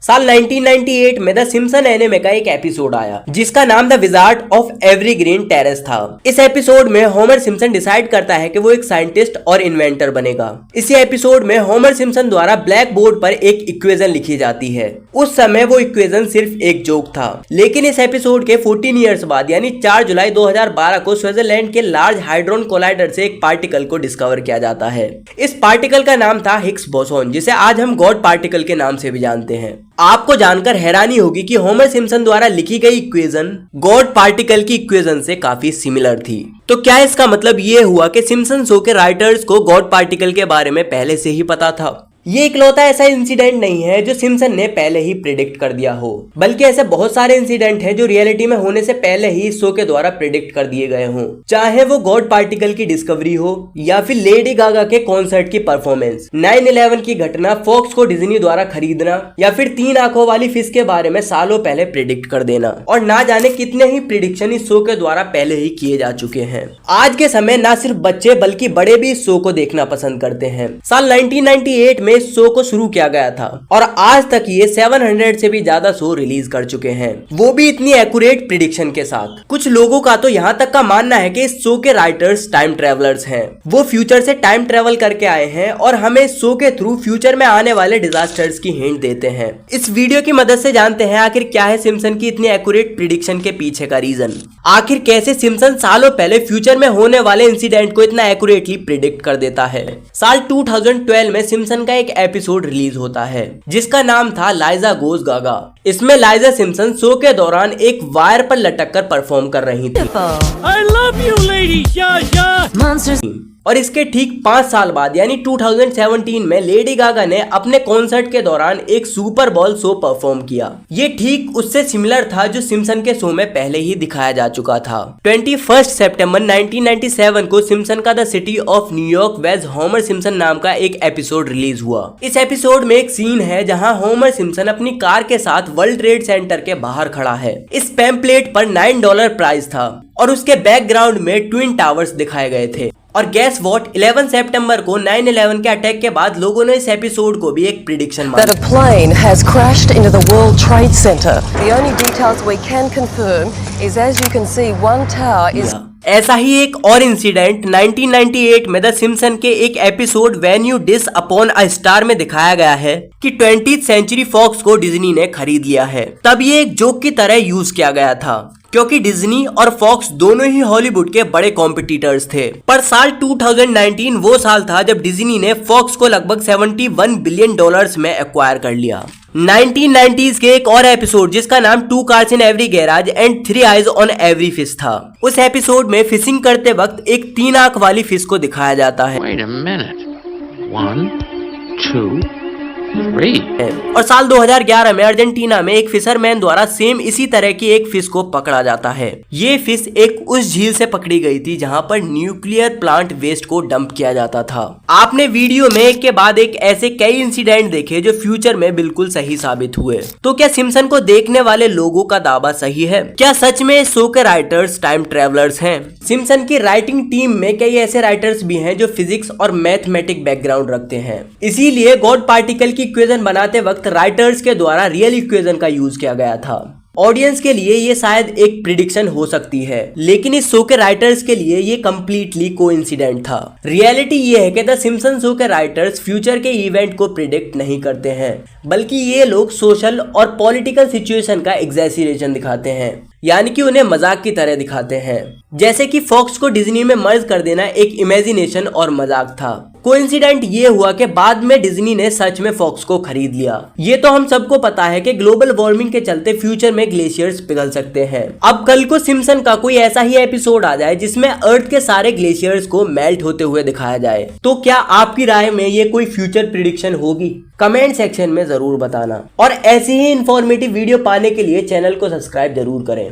साल 1998 में the Simpson anime का एक एपिसोड आया जिसका नाम द विजार्ड ऑफ एवरीग्रीन टेरेस था। इस एपिसोड में होमर सिम्पसन डिसाइड करता है कि वो एक साइंटिस्ट और इन्वेंटर बनेगा। इसी एपिसोड में होमर सिम्पसन द्वारा ब्लैक बोर्ड पर एक इक्वेशन लिखी जाती है। उस समय वो इक्वेशन सिर्फ एक जोक था, लेकिन इस एपिसोड के 14 ईयर्स बाद यानी 4 जुलाई 2012 को स्विट्जरलैंड के लार्ज हाइड्रोन कोलाइडर से एक पार्टिकल को डिस्कवर किया जाता है। इस पार्टिकल का नाम था हिग्स बोसोन, जिसे आज हम गॉड पार्टिकल के नाम से भी जानते हैं। आपको जानकर हैरानी होगी कि होमर सिम्पसन द्वारा लिखी गई इक्वेशन गॉड पार्टिकल की इक्वेशन से काफी सिमिलर थी। तो क्या इसका मतलब ये हुआ कि सिम्पसन शो के राइटर्स को गॉड पार्टिकल के बारे में पहले से ही पता था? ये इकलौता ऐसा इंसिडेंट नहीं है जो सिम्पसन ने पहले ही प्रिडिक्ट कर दिया हो, बल्कि ऐसे बहुत सारे इंसिडेंट हैं जो रियलिटी में होने से पहले ही इस शो के द्वारा प्रिडिक्ट कर दिए गए हों। चाहे वो गॉड पार्टिकल की डिस्कवरी हो या फिर लेडी गागा के कॉन्सर्ट की परफॉर्मेंस, 9/11 की घटना, फॉक्स को डिज्नी द्वारा खरीदना या फिर 3 आंखों वाली फिश के बारे में सालों पहले प्रिडिक्ट कर देना, और ना जाने कितने ही प्रिडिक्शन इस शो के द्वारा पहले ही किए जा चुके हैं। आज के समय न सिर्फ बच्चे बल्कि बड़े भी इस शो को देखना पसंद करते हैं। साल 1998 में इस शो को शुरू किया गया था और आज तक ये 700 से भी ज्यादा शो रिलीज कर चुके हैं, वो भी इतनी एक्यूरेट प्रिडिक्शन के साथ। कुछ लोगों का तो यहाँ तक का मानना है कि इस शो के राइटर्स टाइम ट्रेवलर्स हैं। वो फ्यूचर से टाइम ट्रेवल करके आए हैं और हमें इस शो के थ्रू फ्यूचर में आने वाले डिजास्टर्स की हिंट देते हैं। इस वीडियो की मदद से जानते हैं आखिर क्या है सिम्पसन की इतनी एक्यूरेट प्रिडिक्शन के पीछे का रीजन। आखिर कैसे सिम्पसन सालों पहले फ्यूचर में होने वाले इंसिडेंट को इतना एक्यूरेटली प्रिडिक्ट कर देता है। साल 2012 में सिम्पसन का एक एपिसोड रिलीज होता है जिसका नाम था लाइजा गोज गागा। इसमें लाइजा सिम्पसन शो के दौरान एक वायर पर लटक कर परफॉर्म कर रही थी। I love you, lady. Monsters. और इसके ठीक 5 साल बाद यानी 2017 में लेडी गागा ने अपने कॉन्सर्ट के दौरान एक सुपर बॉल शो परफॉर्म किया। ये ठीक उससे सिमिलर था जो सिम्पसन के शो में पहले ही दिखाया जा चुका था। 21 सितंबर 1997 को सिम्पसन का द सिटी ऑफ न्यूयॉर्क वेज होमर सिम्पसन नाम का एक एपिसोड रिलीज हुआ। इस एपिसोड में एक सीन है जहां होमर सिम्पसन अपनी कार के साथ वर्ल्ड ट्रेड सेंटर के बाहर खड़ा है। इस पैम्पलेट पर $9 प्राइस था और उसके बैकग्राउंड में ट्विन टावर्स दिखाए गए थे। और गैस व्हाट, 11 सितंबर को 9/11 के अटैक के बाद लोगों ने इस एपिसोड को भी एक प्रिडिक्शन माना। That a plane has crashed into the World Trade Center. The only details we can confirm is, as you can see, one tower is. ऐसा ही एक और इंसिडेंट 1998 में द सिम्पसन के एक episode when you dish upon a star में दिखाया गया है कि 20th सेंचुरी फॉक्स को डिज्नी ने खरीद लिया है। तब ये एक जोक की तरह यूज किया गया था क्योंकि डिज्नी और फॉक्स दोनों ही हॉलीवुड के बड़े कॉम्पिटिटर्स थे। पर साल 2019 वो साल था जब डिज्नी ने फॉक्स को लगभग $71 बिलियन में एक्वायर कर लिया। 1990s के एक और एपिसोड जिसका नाम 2 cars in every garage and 3 eyes on every fish था। उस एपिसोड में फिशिंग करते वक्त एक 3 आंख वाली फिश को दिखाया जाता है। Wait a minute. 1, 2, 3. और साल 2011 में अर्जेंटीना में एक फिशरमैन द्वारा सेम इसी तरह की एक फिश को पकड़ा जाता है। ये फिश एक उस झील से पकड़ी गई थी जहां पर न्यूक्लियर प्लांट वेस्ट को डंप किया जाता था। आपने वीडियो में एक के बाद एक ऐसे कई इंसिडेंट देखे जो फ्यूचर में बिल्कुल सही साबित हुए। तो क्या सिम्पसन को देखने वाले लोगों का दावा सही है? क्या सच में शो के राइटर्स टाइम ट्रेवलर्स हैं? सिम्पसन की राइटिंग टीम में कई ऐसे राइटर्स भी हैं जो फिजिक्स और मैथमेटिक बैकग्राउंड रखते हैं। इसीलिए गॉड पार्टिकल इक्वेशन बनाते वक्त राइटर्स के द्वारा रियल इक्वेशन का यूज किया गया था। ऑडियंस के लिए ये शायद एक प्रिडिक्शन हो सकती है, लेकिन इस शो के राइटर्स के लिए ये कंप्लीटली कोइंसिडेंट था। रियलिटी ये है कि द सिम्पसन शो के राइटर्स फ्यूचर के इवेंट को प्रिडिक्ट नहीं करते हैं, बल्कि ये लोग सोशल और पॉलिटिकल सिचुएशन का एग्जैजरेशन दिखाते हैं, यानी कि उन्हें मजाक की तरह दिखाते हैं। जैसे कि फॉक्स को डिज्नी में मर्ज कर देना एक इमेजिनेशन और मजाक था। कोइंसिडेंट ये हुआ कि बाद में डिज्नी ने सच में फॉक्स को खरीद लिया। ये तो हम सबको पता है कि ग्लोबल वार्मिंग के चलते फ्यूचर में ग्लेशियर्स पिघल सकते हैं। अब कल को सिम्पसन का कोई ऐसा ही एपिसोड आ जाए जिसमें अर्थ के सारे ग्लेशियर्स को मेल्ट होते हुए दिखाया जाए, तो क्या आपकी राय में ये कोई फ्यूचर प्रिडिक्शन होगी? कमेंट सेक्शन में जरूर बताना। और ऐसी ही इंफॉर्मेटिव वीडियो पाने के लिए चैनल को सब्सक्राइब जरूर करें।